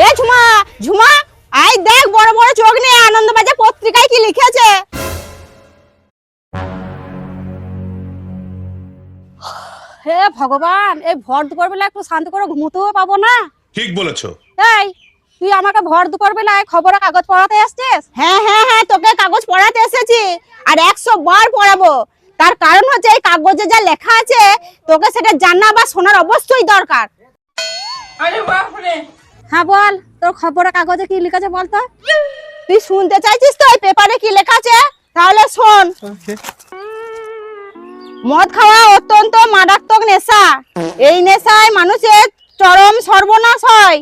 এ Jhuma Jhuma, I দেখ বড় বড় চোখ নিয়ে আনন্দবাজার পত্রিকায় কি লিখেছে। হে ভগবান, এই ভর দুপুর বেলা একটু শান্তি করে ঘুমোতেও পাবো না। ঠিক বলেছো। এই তুই আমাকে ভর দুপুর বেলায় খবরের কাগজ পড়াতে আসছিস? হ্যাঁ হ্যাঁ হ্যাঁ, তোকে কাগজ পড়াতে এসেছি, আর 100 বার পড়াবো। তার কারণ হচ্ছে এই কাগজে যা লেখা আছে তোকে সেটা জানা বা শোনার অবশ্যই দরকার। আরে বাপ রে। হ্যাঁ বল, তোর খবরের কাগজে কি লেখা বলতো? তুই শুনতে চাইছিস তো এই পেপারে কি লেখা আছে? তাহলে শোন। মদ খাওয়া অত্যন্ত মারাত্মক নেশা। এই নেশায় মানুষের চরম সর্বনাশ হয়।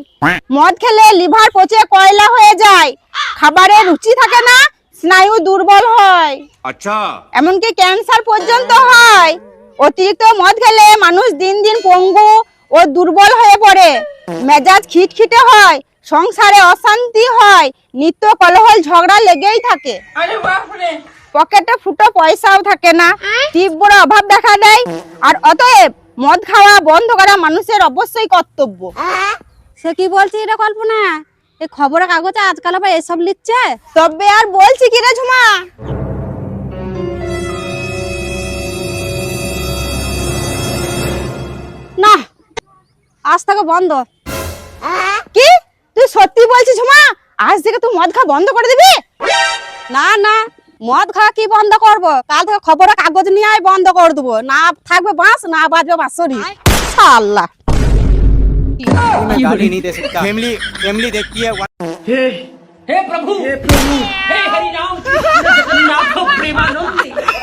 মদ খেলে লিভার পচে কয়লা হয়ে যায়, খাবারের রুচি থাকে না, স্নায়ু দুর্বল হয়, আচ্ছা, এমনকি ক্যান্সার পর্যন্ত হয়। অতিরিক্ত মদ খেলে মানুষ দিন দিন পঙ্গু ও দুর্বল হয়ে পড়ে, মেজাজ খিটখিটে হয়, সংসারে অশান্তি হয়, নিত্য কলহল ঝগড়া লেগেই থাকে। আরে বাপ রে। পকেটে ফুটো পয়সাও থাকে না, তীব্র অভাব দেখা দেয়। আর অতএব মদ খাওয়া বন্ধ করা মানুষের অবশ্যই কর্তব্য। সে কি বলছি রে কল্পনা, এই খবরের কাগজে আজকাল আবার এসব লিখছে? তবে আর বলছি কি রে ঝুমা, না আজ থেকে বন্ধ। কি তুই সত্যি বলছিস ঝুমা? আজ থেকে তুই মদ খাওয়া বন্ধ করে দিবি? না না, মদ খাওয়া কি বন্ধ করব, কাল থেকে খবরের কাগজ নিয়ে আয় বন্ধ করে দেবো। না থাকবে বাঁশ, না বাজবে বাঁশরি। শালা मैं गाली नहीं दे सकता। फैमिली फैमिली देखती है। हे प्रभु हे हरि राम जगन्नाथ प्रेमानंद।